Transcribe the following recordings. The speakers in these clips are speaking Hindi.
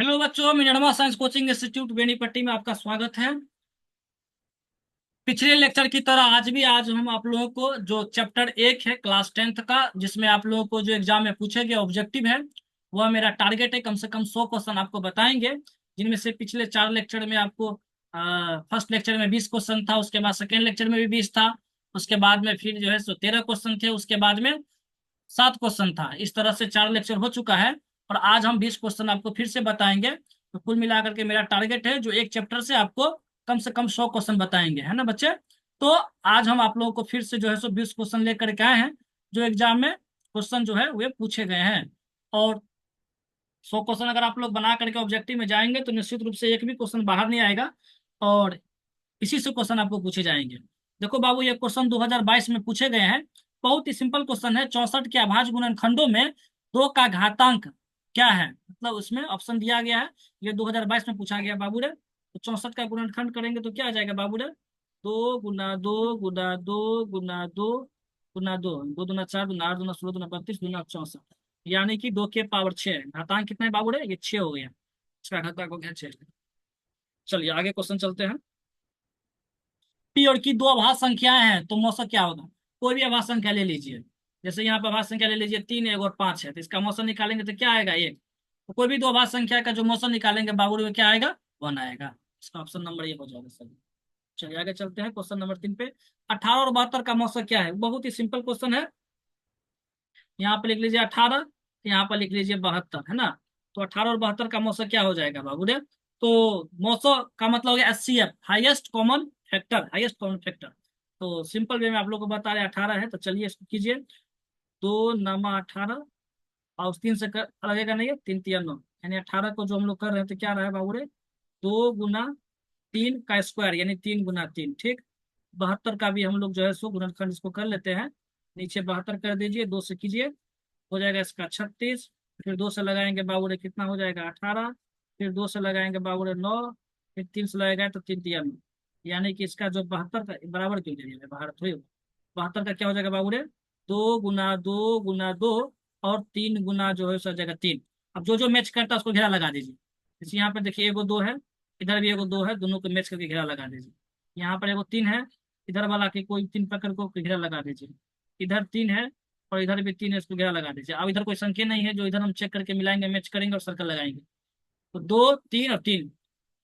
हेलो बच्चों, मिनरमा साइंस कोचिंग इंस्टीट्यूट बेनीपट्टी में आपका स्वागत है। पिछले लेक्चर की तरह आज हम आप लोगों को जो चैप्टर 1 है क्लास 10th का, जिसमें आप लोगों को जो एग्जाम में पूछे गए ऑब्जेक्टिव है, वह मेरा टारगेट है। कम से कम 100 क्वेश्चन आपको बताएंगे, जिनमें से पिछले 4 लेक्चर में आपको फर्स्ट लेक्चर में 20 क्वेश्चन था, उसके बाद सेकेंड लेक्चर में भी 20 था, उसके बाद में फिर जो है सो 13 क्वेश्चन थे, उसके बाद में 7 क्वेश्चन था। इस तरह से 4 लेक्चर हो चुका है और आज हम 20 क्वेश्चन आपको फिर से बताएंगे। तो कुल मिलाकर के मेरा टारगेट है जो एक चैप्टर से आपको कम से कम 100 क्वेश्चन बताएंगे, है ना बच्चे। तो आज हम आप लोगों को फिर से जो है सो 20 क्वेश्चन लेकर के आए हैं, जो एग्जाम में क्वेश्चन जो है वे पूछे गए हैं। और 100 क्वेश्चन अगर आप लोग बना करके ऑब्जेक्टिव में जाएंगे तो निश्चित रूप से एक भी क्वेश्चन बाहर नहीं आएगा और इसी से क्वेश्चन आपको पूछे जाएंगे। देखो बाबू, ये क्वेश्चन 2022 में पूछे गए हैं। बहुत ही सिंपल क्वेश्चन है। 64 के अभाज्य गुणनखंडों में 2 का घातांक क्या है, मतलब उसमें ऑप्शन दिया गया है। ये 2022 में पूछा गया बाबू रे। तो 64 का गुणनखंड करेंगे तो क्या आ जाएगा बाबू रे? 2 गुना 2 गुना 2 गुना 2 दो दूना 4 दूना 8 दूना 16 दूना 32 दूना 64, यानी कि 2 के पावर 6। घातांक कितना है बाबू रे? ये 6 हो गया। इसका घातांक हो गया 6। चलिए आगे क्वेश्चन चलते हैं। पी और की दो अभाज्य संख्याएं हैं तो मौसक क्या होगा? कोई भी अभाज्य संख्या ले लीजिए। जैसे यहाँ पर अभाज्य संख्या ले लीजिए 3, 1 और 5 है, तो इसका मौसक निकालेंगे तो क्या आएगा? 1। तो कोई भी दो अभाज्य संख्या का जो मौसक निकालेंगे बाबू में क्या आएगा? 1 आएगा। इसका ऑप्शन नंबर ये हो जाएगा सर। चलिए आगे चलते हैं क्वेश्चन नंबर 3 पे। 18 और 72 का मौसक क्या है? बहुत ही सिंपल क्वेश्चन है। यहाँ पे लिख लीजिए 18, यहाँ पर लिख लीजिए 72, है ना। तो 18 और 72 का मौसक क्या हो जाएगा बाबू रे? तो मौसक का मतलब हो गया HCF, highest common factor, highest common factor. तो सिंपल वे में आप लोग को बता रहे 18 है, तो चलिए इसको कीजिए। 2 नमा 18 और 3 से लगेगा नहीं है, 3 तिया 9, यानी 18 को जो हम लोग कर रहे हैं तो क्या रहा है बाबू रे? 2 गुना 3 का स्क्वायर, यानी 3 गुना 3, ठीक। 72 का भी हम लोग जो है सो गुणनखंड इसको कर लेते हैं। नीचे 72 कर दीजिए, 2 से कीजिए, हो जाएगा इसका 36। फिर 2 से लगाएंगे बाबूरे, कितना हो जाएगा? 18। फिर 2 से लगाएंगे बाबूरे 9। फिर 3 से लगाएगा तो 3 तिया 9, यानी कि इसका जो 72 का बराबर क्यों ले लिया? बाहर थोड़ी होगा। 72 का क्या हो जाएगा बाबूरे? 2 गुना 2 गुना 2 और 3 गुना जो है सो जाएगा 3। अब जो जो मैच करता है उसको घेरा लगा दीजिए। जैसे यहाँ पे देखिए एगो 2 है, इधर भी एगो 2 है, दोनों को मैच करके घेरा लगा दीजिए। यहाँ पर एगो 3 है, इधर वाला के कोई 3 पकड़ को घेरा लगा दीजिए। इधर 3 है और इधर भी 3 है, इसको घेरा लगा दीजिए। अब इधर कोई संख्या नहीं है, जो इधर हम चेक करके मिलाएंगे, मैच करेंगे और सर्कल लगाएंगे। तो 2 3 और 3,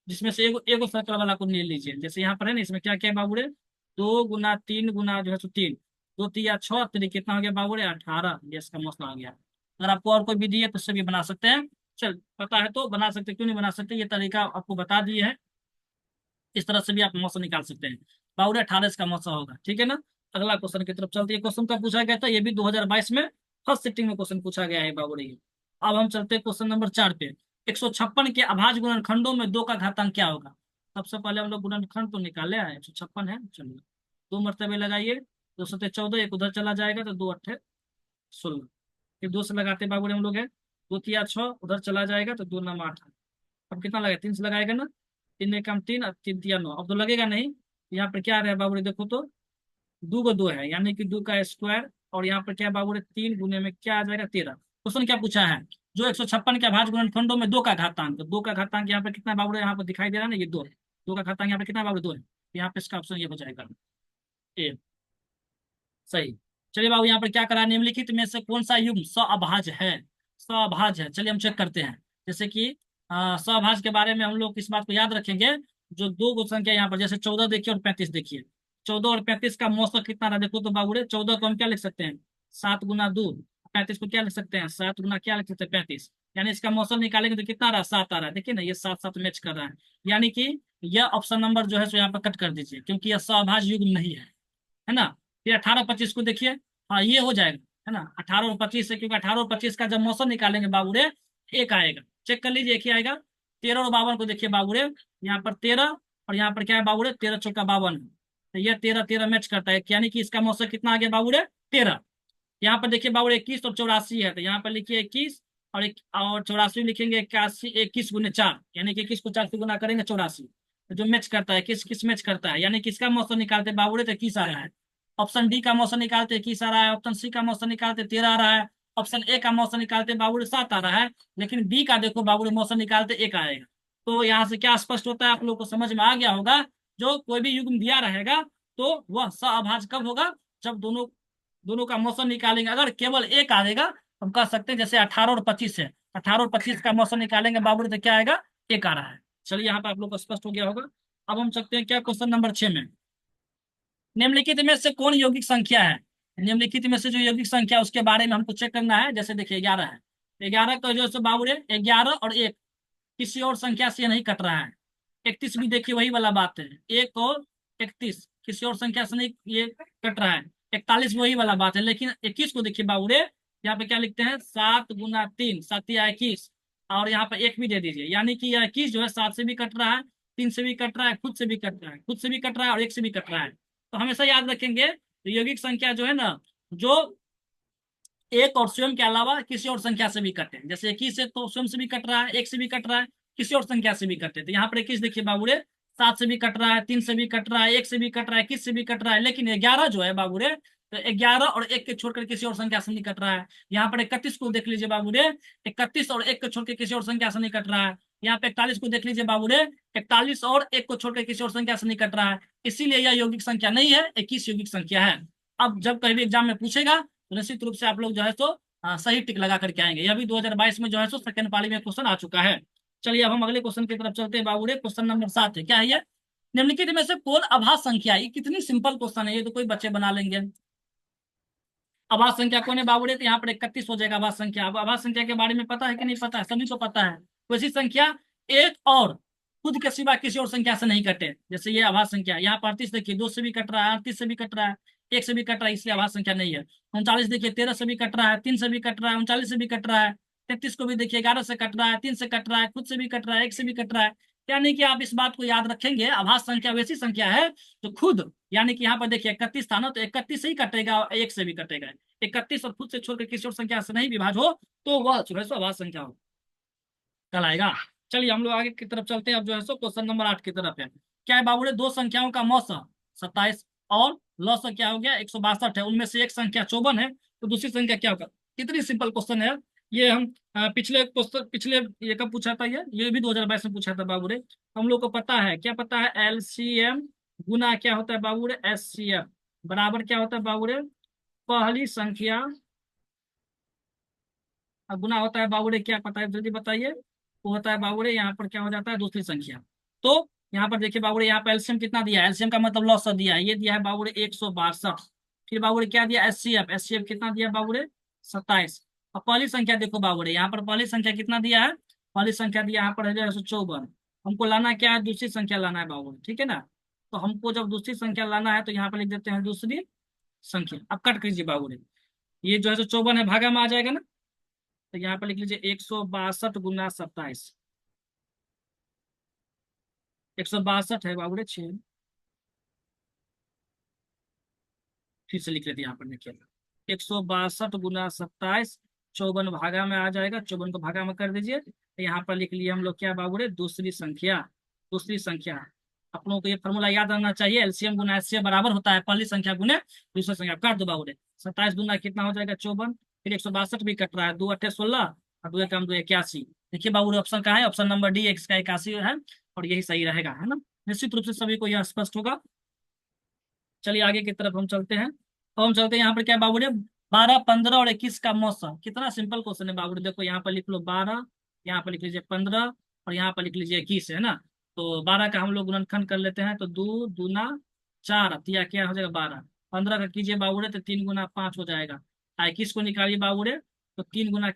जिसमें से एगो एगो सर्कल वाला को ले लीजिए। जैसे यहाँ पर है ना, इसमें क्या क्या है बाबूरे? 2 गुना 3 गुना जो है सो 3, 2 तिया 6, तो कितना हो गया बाबूरे? 18। ये इसका मसला आ गया। अगर आपको और कोई विधि है तो उससे भी बना सकते हैं। चल पता है तो बना सकते, क्यों नहीं बना सकते? ये तरीका आपको बता दिए है, इस तरह से भी आप मौसम निकाल सकते हैं। बाउरे 18 इसका मौसम होगा, ठीक है ना। अगला क्वेश्चन की तरफ चलते हैं। क्वेश्चन का पूछा गया था, ये भी 2022 में फर्स्ट सिटिंग में क्वेश्चन पूछा गया है बाबूरे ये। अब हम चलते हैं क्वेश्चन नंबर 4 पे। 156 के अभाज्य गुणनखंडों में 2 का घातांक क्या होगा? सबसे पहले हम लोग गुणनखंड तो निकाले हैं। 156 है, चलिए 2 मरतबे लगाइए। 2 सत्ते 14, एक उधर चला जाएगा तो 2 अट्ठे 16। फिर 2 से लगाते बाबूरे हम लोग है, 2 तिया 6, उधर चला जाएगा तो 2 नमा 8। अब कितना लगेगा? 3 से लगाएगा ना, 3 एकम 3 और 3 तिया 9। अब तो लगेगा नहीं। यहाँ पर क्या आ रहा है बाबू देखो तो, 2 को 2 है, यानी कि 2 का स्क्वायर। और यहाँ पर क्या है बाबू? 3 गुने में क्या आ जाएगा? 13। क्वेश्चन क्या पूछा है? जो 156 के अभाज्य गुणनखंडों में 2 का घातांक, 2 का घातांक यहाँ पर कितना बाबू? यहाँ पर दिखाई दे रहा है ना, ये 2 है। 2 का घातांक यहाँ पे कितना बाबू? 2 है। यहाँ पे इसका ऑप्शन ये हो जाएगा ए, सही। चलिए बाबू, यहाँ पर क्या करा? निम्नलिखित में से कौन सा युग्म सअभाज्य है? सअभाज्य है, चलिए हम चेक करते हैं। जैसे कि सअभाज्य के बारे में हम लोग इस बात को याद रखेंगे। जो दो संख्या यहाँ पर, जैसे 14 देखिए और 35 देखिए। 14 और 35 का मौसक कितना रहा देखो तो बाबूरे। 14 को हम क्या लिख सकते हैं? 7 गुना 2। 35 को क्या लिख सकते हैं? 7 गुना क्या लिख सकते हैं? 35। यानी इसका मौसक निकालेंगे तो कितना रहा? 7 आ रहा है। देखिए ना, ये 7 7 मैच कर रहा है। यानी कि यह ऑप्शन नंबर जो है सो यहाँ पर कट कर दीजिए, क्योंकि यह सअभाज्य युग्म नहीं है ना। फिर 18 25 को देखिए, हाँ ये हो जाएगा, है ना। 18 और 25 से, क्योंकि 18 और 25 का जब मौसम निकालेंगे बाबूरे, एक आएगा। चेक कर लीजिए, एक ही आएगा। 13 और 52 को देखिए बाबूरे, यहाँ पर 13 और यहाँ पर क्या है बाबूरे? 13 चौका 52। तो ये 13 13 मैच करता है, यानी कि इसका मौसम कितना आ गया बाबूरे? 13। यहाँ पर देखिए बाबूरे 21 और 84 है, तो यहाँ पर लिखिए 21 और 84 लिखेंगे 81, 21 गुने 4, यानी कि 21 को 4 से गुना करेंगे 84। तो जो मैच करता है, किस किस मैच करता है, यानी किसका मौसम निकालते बाबूरे तो 21 आ रहा है। ऑप्शन डी का मौसम निकालते 21 आ रहा है, ऑप्शन सी का मौसम निकालते 13 आ रहा है, ऑप्शन ए का मौसा निकालते बाबू 7 आ रहा है, लेकिन बी का देखो बाबू मौसा निकालते 1 आएगा। तो यहाँ से क्या स्पष्ट होता है, आप लोग को समझ में आ गया होगा, जो कोई भी युग्म दिया रहेगा तो वह सहअभाज्य कब होगा, जब दोनों दोनों का मौसम निकालेंगे। अगर केवल एक आएगा तो हम कह सकते हैं, जैसे 18 और 25 है, 18 और 25 का मौसम निकालेंगे बाबू तो क्या आएगा, एक आ रहा है। चलिए यहाँ पे आप लोग को स्पष्ट हो गया होगा। अब हम चलते हैं क्या क्वेश्चन नंबर 6 में। निम्नलिखित में से कौन यौगिक संख्या है, निम्नलिखित में से जो यौगिक संख्या उसके बारे में हमको चेक करना है। जैसे देखिए 11 है, 11 का जो है बाबू 11 और 1 किसी और संख्या से नहीं कट रहा है। 31 भी देखिए वही वाला बात है, 1 और 31 किसी और संख्या से नहीं ये कट रहा है। 41 वही वाला बात है, लेकिन 21 को देखिए बाबू यहाँ पे क्या लिखते हैं, 7 गुना 3, 7 या 21, और यहाँ पे 1 भी दे दीजिए, यानी कि यह 21 जो है 7 से भी कट रहा है, 3 से भी कट रहा है, खुद से भी कट रहा है, खुद से भी कट रहा है और 1 से भी कट रहा है। तो हमेशा याद रखेंगे यौगिक संख्या जो है ना, जो एक और स्वयं के अलावा किसी और संख्या से भी कटे, जैसे 21 से तो स्वयं से भी कट रहा है, 1 से भी कट रहा है, किसी और संख्या से भी कटे। तो यहाँ पर 21 देखिए बाबूरे 7 से भी कट रहा है, 3 से भी कट रहा है, 1 से भी कट रहा है, 21 से भी कट रहा है, लेकिन 11 जो है बाबूरे, तो 11 और 1 के छोड़कर किसी और संख्या से नहीं कट रहा है। यहाँ पर 31 को देख लीजिए बाबूरे, 31 और 1 को छोड़कर किसी और संख्या से नहीं कट रहा है। यहाँ पे 41 को देख लीजिए बाबूरे, 41 और 1 को छोड़कर किसी और संख्या से नहीं कट रहा है, इसीलिए यह यौगिक संख्या नहीं है, 21 यौगिक संख्या है। अब जब कभी भी एग्जाम में पूछेगा तो निश्चित रूप से आप लोग जो है तो सही टिक लगा करके आएंगे। यह भी 2022 में जो है सो सेकंड पाली में क्वेश्चन आ चुका है। चलिए अब हम अगले क्वेश्चन की तरफ चलते हैं बाबूरे। क्वेश्चन नंबर 7 है, क्या है ये, निम्नलिखित में से कौन अभाज्य संख्या, ये कितनी सिंपल क्वेश्चन है, ये तो कोई बच्चे बना लेंगे। अभाज्य संख्या कौन है बाबूरे, तो यहाँ पर 31 हो जाएगा अभाज्य संख्या। अब अभाज्य संख्या के बारे में पता है कि नहीं पता है, सभी को पता है। वैसी संख्या एक और खुद के सिवा किसी और संख्या से नहीं कटे, जैसे ये अभाज्य संख्या, यहाँ पर 38 देखिए 2 से भी कट रहा है, 38 से भी कट रहा है, 1 से भी कट रहा है, इसलिए अभाज्य संख्या नहीं है। 39 देखिए 13 से भी कट रहा है, 3 से भी कट रहा है, 39 से भी कट रहा है। 33 को भी देखिए 11 से कट रहा है, 3 से कट रहा है, खुद से भी कट रहा है, 1 से भी कट रहा है। यानी कि आप इस बात को याद रखेंगे, अभाज्य संख्या वैसी संख्या है जो खुद, यानी कि यहाँ पर देखिए 31 था ना, तो 31 से ही कटेगा, 1 से भी कटेगा। 31 और खुद से छोड़कर किसी और संख्या से नहीं विभाज्य हो तो वह जो है सो अभाज्य संख्या हो कहलाएगा। चलिए हम लोग आगे की तरफ चलते हैं। अब जो है सो क्वेश्चन नंबर 8 की तरफ है। क्या है बाबू, दो संख्याओं का मौसा 27 और लौसा क्या हो गया 162 है, उनमें से एक संख्या 54 है, तो दूसरी संख्या क्या होगा। कितनी सिंपल क्वेश्चन है। ये हम पिछले क्वेश्चन, पिछले ये कब पूछा था, ये भी 2022 में पूछा था बाबू रे। हम लोग को पता है, क्या पता है, एलसीएम गुना क्या होता है बाबू रे, एचसीएफ बराबर क्या होता है बाबू रे, पहली संख्या गुना होता है बाबूरे, क्या पता है जल्दी बताइए। वो होता है बाबूरे, यहाँ पर क्या हो जाता है दूसरी संख्या। तो यहाँ पर देखिए बाबूरे, यहाँ पर एलसीएम कितना दिया है, एलसीएम का मतलब लॉस दिया है, ये दिया है बाबूरे 162। फिर बाबूरे क्या दिया, एचसीएफ, एचसीएफ कितना दिया बाबूरे 27। और पहली संख्या देखो बाबूरे, यहाँ पर पहली संख्या कितना दिया है, पहली संख्या दिया यहाँ पर है 54। हमको लाना क्या है, दूसरी संख्या लाना है बाबूरे, ठीक है ना। तो हमको जब दूसरी संख्या लाना है तो यहाँ पर लिख देते हैं दूसरी संख्या। अब कट कीजिए बाबूरे, ये जो है 54 है भागा में आ जाएगा ना, तो यहाँ पर लिख लीजिए 162 गुना 27, 162 है बाबू 6। फिर से लिख लेते हैं यहाँ पर देखिए, 162 गुना 27, 54 भागा में आ जाएगा, 54 को भागा में कर दीजिए, तो यहाँ पर लिख लिए हम लोग क्या बाबू दूसरी संख्या। दूसरी संख्या आप लोगों को ये फॉर्मूला याद रखना चाहिए, एलसीएम गुना एचसीएफ बराबर होता है पहली संख्या गुने दूसरी संख्या। काट दो बाबू 27 गुना कितना हो जाएगा 54, फिर 162 भी कट रहा है, 2 अट्ठे 16 और 2 एकम 2 81। देखिए बाबू ऑप्शन कहाँ है, ऑप्शन नंबर डी एक्स का 81 है, और यही सही रहेगा, है ना। निश्चित रूप से सभी को यह स्पष्ट होगा। चलिए आगे की तरफ हम चलते हैं। अब हम चलते हैं यहाँ पर क्या बाबू 12, 15 और 21 का मौसम, कितना सिंपल क्वेश्चन है बाबू। देखो यहाँ पर लिख लो 12, यहाँ पर लिख लीजिए 15 और यहाँ पर लिख लीजिए 21, है ना। तो 12 का हम लोग गुणनखंड कर लेते हैं, तो 2 दूना 4, या क्या हो जाएगा 12। 15 का कीजिए बाबूरे तो 3 गुना 5 हो जाएगा। 21 को निकालिए बाबूरे, तो 3 गुना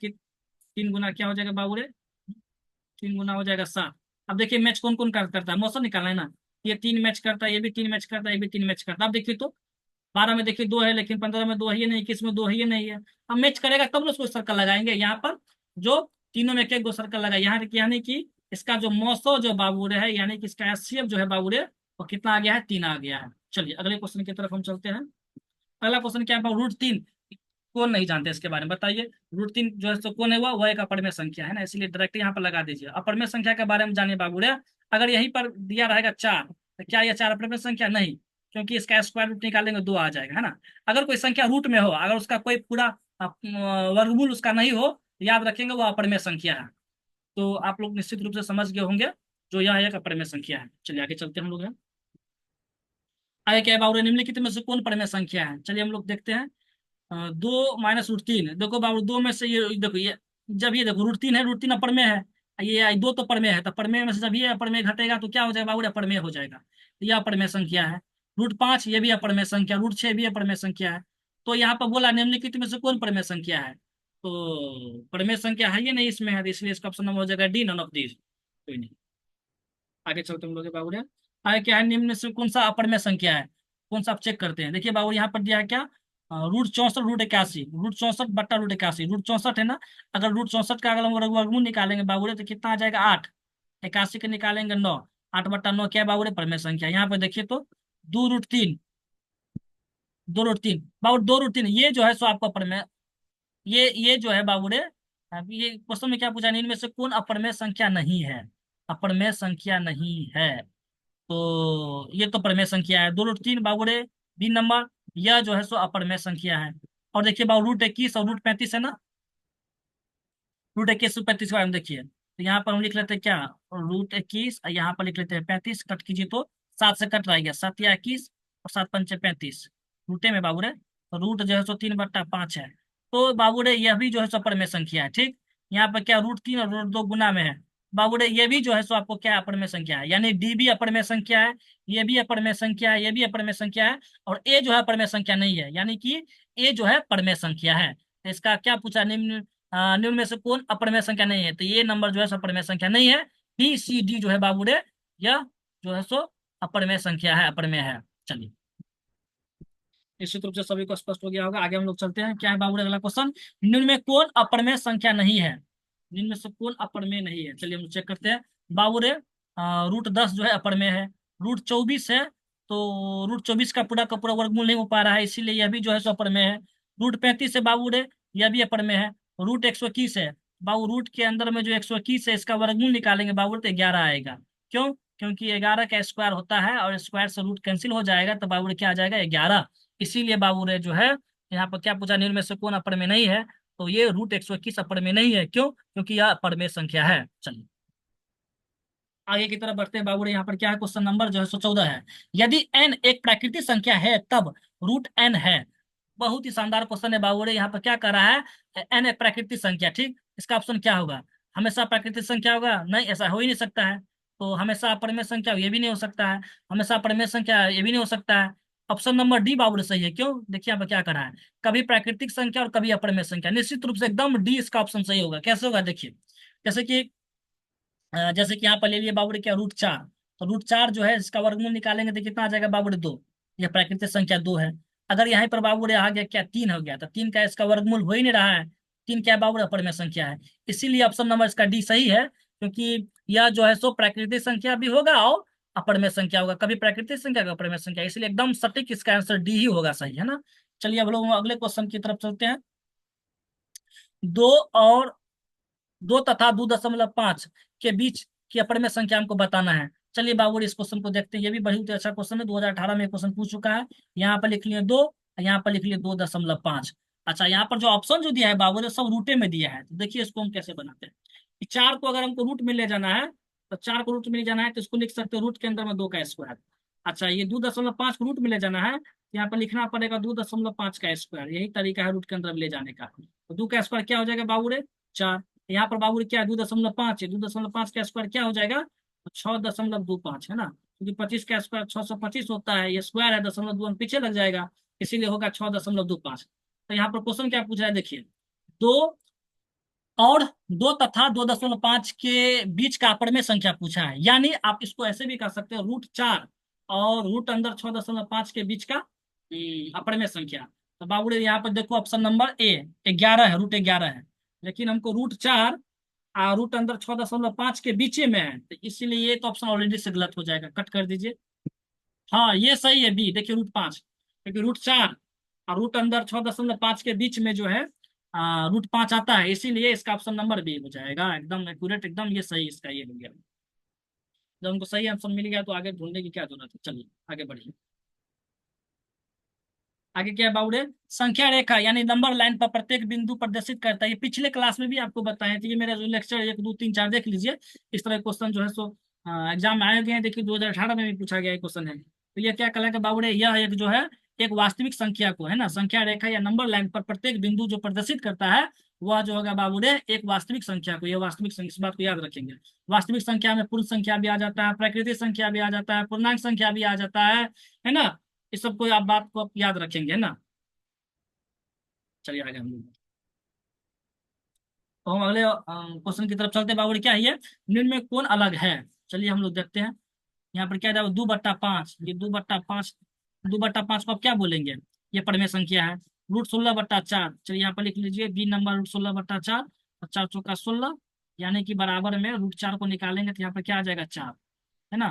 क्या हो जाएगा बाबूरे, 3 गुना हो जाएगा 7। अब देखिए मैच कौन कौन करता है, मौसम निकालना है ना। ये 3 मैच करता है, ये भी 3 मैच करता है, ये भी 3 मैच करता है। अब देखिए तो 12 में देखिए 2 है, लेकिन 15 में 2 है ही नहीं, 21 में 2 है ही नहीं है। अब मैच करेगा तब ना उसको सर्कल लगाएंगे यहाँ पर, जो तीनों में एक 2 सर्कल लगाए यहाँ, यानी कि इसका जो मौसम जो बाबूरे है, यानी कि इसका एचसीएफ जो है बाबूरे, वो कितना आ गया है, 3 आ गया है। चलिए अगले क्वेश्चन की तरफ हम चलते हैं। अगला क्वेश्चन क्या है, √3 कौन नहीं जानते इसके बारे में बताइए। √3 जो है तो कौन है, वह एक अपरमेय संख्या है ना, इसलिए डायरेक्ट यहाँ पर लगा दीजिए। अपरमेय संख्या के बारे में जानिए बाबूरे, अगर यहीं पर दिया रहेगा 4, तो क्या यह 4 अपरमेय संख्या नहीं, क्योंकि इसका स्क्वायर रूट निकालेंगे 2 आ जाएगा, है ना। अगर कोई संख्या रूट में हो, अगर उसका कोई पूरा वर्गमूल उसका नहीं हो, याद रखेंगे वो अपरिमेय संख्या है। तो आप लोग निश्चित रूप से समझ गए होंगे, जो यह एक अपरिमेय संख्या है। चलिए आगे चलते हैं हम लोग हैं। आगे क्या है बाबू, निम्नलिखित में से कौन परिमेय संख्या है? चलिए हम लोग देखते हैं। 2 - √3, देखो बाबू, दो में से ये देखो, ये जब ये देखो √3 है, √3 अपरमेय है, ये दो तो परमेय है, तो परमेय में से जब ये अपरमेय घटेगा तो क्या हो जाएगा बाबू, अपरमेय हो जाएगा। तो यह अपरमेय संख्या है। √5 ये भी अपरमेय संख्या, √6 भी अपरमेय संख्या है। तो यहाँ पर बोला निम्नलिखित में से कौन परमेय संख्या है, तो परमेय संख्या है ये नहीं इसमें है, तो इसलिए इसका ऑप्शन नंबर हो जाएगा डी, नन ऑफ दीज। कोई नहीं, आगे चलते हम लोग बाबू रे। आगे क्या है, निम्न में से कौन सा अपरमेय संख्या है, कौन सा आप चेक करते हैं। देखिए बाबू यहाँ पर दिया है क्या, √64 √81, √64 बट्टा √81, √64 है ना। अगर √64 का अगर हम वर्गमूल निकालेंगे बाबू रे तो कितना आ जाएगा 8, 81 का निकालेंगे 9, 8/9 क्या है बाबू रे, परमेय संख्या। यहाँ पे देखिए तो 2 √3, 2 √3 बाबू, 2 √3 ये जो है सो आपका परमेय, ये जो है बाबू रे, अब ये क्वेश्चन में क्या पूछा है, इनमें से कौन अपरमेय संख्या नहीं है, अपरमेय संख्या नहीं है। तो ये तो परमेय संख्या है, 2 √3 बाबूरे, 3 नंबर, यह जो है सो अपरमेय संख्या है। और देखिए बाबू, √21 और √35 है ना, √21 √35 के बारे में देखिए, तो यहाँ पर हम लिख लेते हैं क्या, √21 और यहाँ पर लिख लेते हैं 35, कट कीजिए तो 7 से कट रहेगा, 7 या 21 और 7 × 5 = 35, रूटे में बाबू रे, तो रूट जो है सो 3/5 है। तो बाबू रे यह भी जो है सो अपरमेय संख्या है, ठीक। यहाँ पर क्या, √3 और √2 गुना में है, बाबू रे ये भी जो है सो आपको क्या अपरमेय संख्या है, यानी डी भी अपरमेय संख्या है, ये भी अपरमेय संख्या है, ये भी अपरमेय संख्या है, और ए जो है अपरमेय संख्या नहीं है, यानी कि ए जो है परमेय संख्या है। तो इसका क्या पूछा, निम्न में से कौन अपरमेय संख्या नहीं है, तो ये नंबर जो है सो अपरमेय संख्या नहीं है, बी सी डी जो है बाबू रे, यह जो है सो अपरमेय संख्या है, अपरमेय है। चलिए, निश्चित रूप से सभी को स्पष्ट हो गया होगा। आगे हम लोग चलते हैं, क्या है बाबू रे अगला क्वेश्चन, निम्न में कौन अपरमेय संख्या नहीं है, निम्न में से कौन अपरमेय नहीं है। चलिए हम चेक करते हैं बाबू रे। √10 जो है अपरमेय है, √24 है, तो √24 का पूरा वर्गमूल नहीं हो पा रहा है, इसीलिए यह भी जो है सो अपरमेय है। √35 है बाबू रे, यह भी अपरमेय है। √121 है बाबू, रूट के अंदर में जो 121 है इसका वर्गमूल निकालेंगे बाबू तो 11 आएगा। क्यों, क्योंकि 11 का स्क्वायर होता है और स्क्वायर से रूट कैंसिल हो जाएगा, तो बाबू रे क्या आ जाएगा, 11। इसीलिए बाबू रे जो है यहाँ पर क्या पूछा, निम्न में से कौन अपर में नहीं है, तो ये √121 अपर में नहीं है। क्यों, क्योंकि यह अपर में संख्या है। चलिए आगे की तरफ बढ़ते हैं बाबू रे, यहाँ पर क्या है, क्वेश्चन नंबर जो है सो 14 है। यदि n एक प्राकृतिक संख्या है तब √n है। बहुत ही शानदार क्वेश्चन है बाबू रे, यहाँ पर क्या कर रहा है, n एक प्राकृतिक संख्या, ठीक। इसका ऑप्शन क्या होगा, हमेशा प्राकृतिक संख्या होगा, नहीं ऐसा हो ही नहीं सकता है। तो हमेशा अपरिमेय संख्या ये भी नहीं हो सकता है, हमेशा अपरिमेय संख्या ये भी नहीं हो सकता है। ऑप्शन नंबर डी बाबू रे सही है। क्यों, देखिए यहाँ पर क्या कर रहा है, कभी प्राकृतिक संख्या और कभी अपरिमेय संख्या, निश्चित रूप से एकदम डी इसका ऑप्शन सही होगा। कैसे होगा देखिए, जैसे कि यहाँ पर ले लिए बाबू रे क्या, √4, तो √4 जो है इसका वर्गमूल निकालेंगे तो कितना आ जाएगा बाबू रे, 2। यह प्राकृतिक संख्या 2 है। अगर यहाँ पर बाबू रे आ गया क्या, 3 हो गया, तो 3 का इसका वर्गमूल हो ही नहीं रहा है, 3 क्या है बाबू रे, अपरिमेय संख्या है। इसीलिए ऑप्शन नंबर इसका डी सही है, क्योंकि यह जो है सो प्राकृतिक संख्या भी होगा और अपरिमेय संख्या होगा, कभी प्राकृतिक संख्या कभी अपरिमेय संख्या, इसलिए एकदम सटीक इसका आंसर डी ही होगा, सही है ना। चलिए अब लोग अगले क्वेश्चन की तरफ चलते हैं। दो और 2 तथा 2.5 के बीच की अपरिमेय संख्या हमको बताना है। चलिए बाबू इस क्वेश्चन को देखते हैं, ये भी बहुत ही अच्छा क्वेश्चन है, 2018 में क्वेश्चन पूछ चुका है। यहाँ पर लिख लिए 2, यहाँ पर लिख लिए 2.5। अच्छा, यहाँ पर जो ऑप्शन जो दिया है बाबू ने सब रूटे में दिया है, तो देखिए इसको हम कैसे बनाते हैं। कि 4 को अगर हमको रूट में ले जाना है, तो 4 को रूट में ले जाना है तो इसको लिख सकते हैं रूट के अंदर में 2 का स्क्वायर। अच्छा, ये 2.5 को रूट में ले जाना है, यहाँ पर लिखना पड़ेगा 2.5 का स्क्वायर, यही तरीका है रूट के अंदर में ले जाने का। तो 2 का स्क्वायर क्या हो जाएगा बाबू रे, 4। यहाँ पर बाबू क्या है, 2.5 है, 2.5 का स्क्वायर क्या हो जाएगा, तो 6.25 है ना, क्योंकि 25 का स्क्वायर 625 होता है, ये स्क्वायर है, 0.2 पीछे लग जाएगा, इसीलिए होगा 6.25। तो यहाँ पर क्वेश्चन क्या पूछ रहा है देखिए, दो और 2 तथा 2.5 के बीच का अपरिमेय संख्या पूछा है, यानी आप इसको ऐसे भी कर सकते हो, √4 और रूट अंदर 6.5 के बीच का अपरिमेय संख्या। तो बाबू रे यहाँ पर देखो ऑप्शन नंबर ए 11 है, √11 है, लेकिन हमको √4 और रूट अंदर 6.5 के बीचे में है, तो इसीलिए ये तो ऑप्शन ऑलरेडी से गलत हो जाएगा, कट कर दीजिए। हाँ ये सही है बी, देखिए √5, क्योंकि √4 और रूट अंदर 6.5 के बीच में जो है √5 आता है, इसीलिए इसका ऑप्शन नंबर बी हो जाएगा, एकदम एक्यूरेट, एकदम ये सही इसका ये हो गया। जब हमको सही आंसर मिल गया तो आगे ढूंढने की क्या जरूरत है। चलिए आगे बढ़िए। आगे क्या है बाबूरे, संख्या रेखा यानी नंबर लाइन पर प्रत्येक बिंदु प्रदर्शित करता है। ये पिछले क्लास में भी आपको बताया था, ये मेरा जो लेक्चर 1 2 3 4 देख लीजिए। इस तरह क्वेश्चन जो है सो एग्जाम में आए गए हैं। देखिए 2018 में भी पूछा गया क्वेश्चन है। तो ये क्या कहलाएगा बाबूरे, यह एक जो है एक वास्तविक संख्या को है ना, संख्या रेखा या नंबर लाइन पर प्रत्येक बिंदु जो प्रदर्शित करता है वह जो होगा बाबूरे एक वास्तविक संख्या को, यह वास्तविक संख्या, इस बात को याद रखेंगे। वास्तविक संख्या में पूर्ण संख्या भी आ जाता है, प्राकृतिक संख्या भी आ जाता है, पूर्णांक संख्या भी आ जाता है ना। इस सबको आप बात को आप याद रखेंगे, है ना। चलिए आगे हम लोग, तो हम अगले क्वेश्चन की तरफ चलते हैं बाबू, क्या है ये, निम्न में कौन अलग है। चलिए हम लोग देखते हैं। यहाँ पर क्या जाएगा, 2/5, ये 2/5, 2/5 को आप क्या बोलेंगे, ये परिमेय संख्या है। √16/4, चलिए यहाँ पर लिख लीजिए बी नंबर √16/4, और 4 × 4 = 16, यानी कि बराबर में √4 को निकालेंगे तो यहाँ पर क्या आ जाएगा 4, है ना।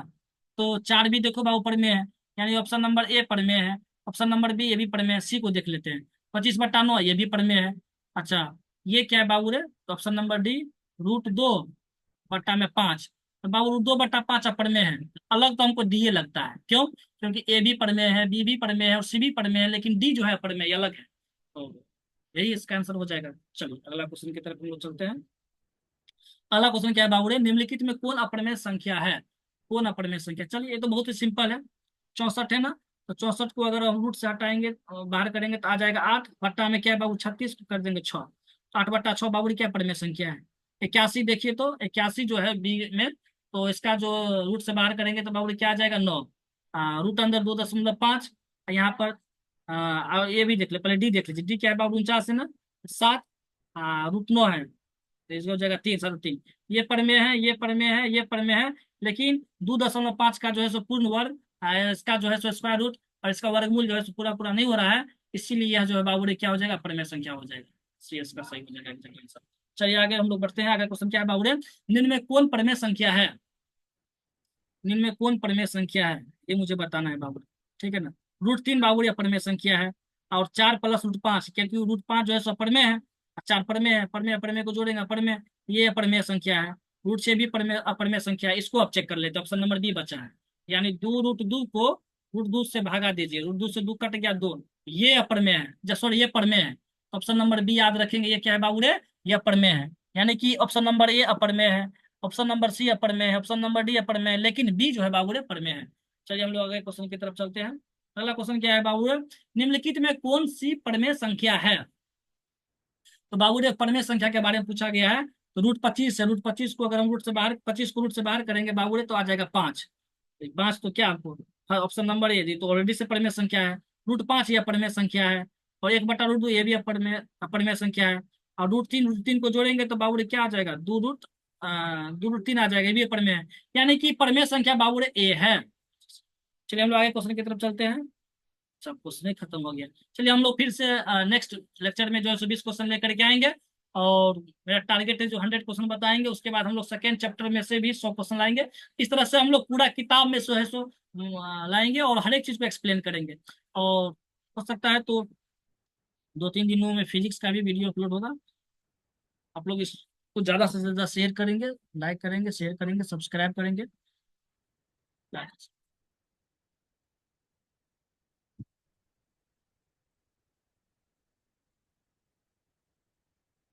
तो 4 भी देखो बाबू परिमेय है, यानी ऑप्शन नंबर ए परिमेय है। ऑप्शन नंबर बी ये भी परिमेय है, सी को देख लेते हैं। 25/9 ये भी परिमेय है। अच्छा, ये क्या है बाबू रे, तो ऑप्शन नंबर डी, √2/5। तो बाबू √2/5 अपरिमेय है। अलग तो हमको डी ए लगता है, क्यों, क्योंकि ए भी परिमेय है, बी भी परिमेय है और सी भी परिमेय है, लेकिन डी जो है अपरिमेय अलग है। तो यही इसका आंसर हो जाएगा। चलिए अगला क्वेश्चन की तरफ हम लोग चलते हैं। अगला क्वेश्चन क्या है बाबू रे, निम्नलिखित में कौन अपरिमेय संख्या है, कौन अपरिमेय संख्या। चलिए ये तो बहुत ही सिंपल है, 64 है ना। तो 64 को अगर हम रूट से हटाएंगे बाहर करेंगे तो आ जाएगा 8, भट्टा में क्या है बाबू 36 को कर देंगे 6, 8/6 बाबू क्या परिमेय संख्या है। 81 देखिए, तो 81 जो है बी में, तो इसका जो रूट से बाहर करेंगे तो बाबू क्या आ जाएगा 9, रूट अंदर 2.5, यहाँ पर ये भी देख ले, पहले डी देख लीजिए, डी क्या है बाबू 49 है ना, 7, √9 है, तो इसकी हो जाएगा 3, 3 ये परमेय है, ये परमेय है, ये परमेय है। लेकिन 2.5 का जो है सो पूर्ण वर्ग, इसका जो है सो स्क्वायर रूट, और इसका वर्गमूल जो है सो पूरा पूरा नहीं हो रहा है, इसीलिए यह जो है बाबूरे क्या हो जाएगा, परमेय संख्या हो जाएगा। सी इसका सही हो जाएगा exact आंसर। चलिए आगे हम लोग बढ़ते हैं। आगे क्वेश्चन क्या है बाबूरे, निम्न में कौन परमेय संख्या है, निम्न में कौन परमेय संख्या है, ये मुझे बताना है बाबू, ठीक है ना। √3 बाबू ये परमेय संख्या है, और 4 + √5, क्योंकि √5 जो है सो परमेय है, और 4 परमेय है, परमेय परमेय को जोड़ेंगे परमेय, ये अपरमेय संख्या है। √6 भी परमेय अपरमेय संख्या है, इसको आप चेक कर लेते हैं, ऑप्शन नंबर बी बचा है। यानी 2√2 को √2 से भागा दीजिए, √2 से 2 कट गया 2, ये अपरमेय है, सॉरी ये परमेय है। ऑप्शन नंबर बी याद रखेंगे, ये क्या है बाबू रे, ये परमेय है। यानी कि ऑप्शन नंबर ए अपरमेय है, ऑप्शन नंबर सी अपर में है, ऑप्शन नंबर डी अपर में है, लेकिन बी जो है बाबू रे पर में है। चलिए हम लोग अगले क्वेश्चन की तरफ चलते हैं। अगला क्वेश्चन क्या है बाबू रे, निम्नलिखित में कौन सी परमेय संख्या है। तो बाबू रे परमेय संख्या के बारे में पूछा गया है। तो √25 है, √25 को अगर हम रूट से बाहर 25 को रूट से बाहर करेंगे बाबू रे तो आ जाएगा 5। 5 तो क्या आपको, हाँ, ऑप्शन नंबर ए दी तो ऑलरेडी से परमेय संख्या है। √5 ये अपरमेय संख्या है, और 1/√2 ये भी अपरमेय अपरमेय संख्या है। और √3 को जोड़ेंगे तो बाबू रे क्या आ जाएगा, 2√3 आ जाएगा, ये भी अपरमेय है। यानी कि परमेय संख्या बाबू रे ए है। चलिए हम लोग आगे क्वेश्चन की तरफ चलते हैं। सब क्वेश्चन ही खत्म हो गया। चलिए हम लोग फिर से नेक्स्ट लेक्चर में जो है 20 क्वेश्चन लेकर के आएंगे, और मेरा टारगेट है जो 100 क्वेश्चन बताएंगे, उसके बाद हम लोग सेकेंड चैप्टर में से भी 100 क्वेश्चन लाएंगे। इस तरह से हम लोग पूरा किताब में सो है सो लाएंगे, और हर एक चीज को एक्सप्लेन करेंगे। और हो सकता है तो 2 3 दिनों में फिजिक्स का भी वीडियो अपलोड होगा। आप लोग इसको ज्यादा से ज्यादा शेयर करेंगे, लाइक करेंगे, शेयर करेंगे, सब्सक्राइब करेंगे।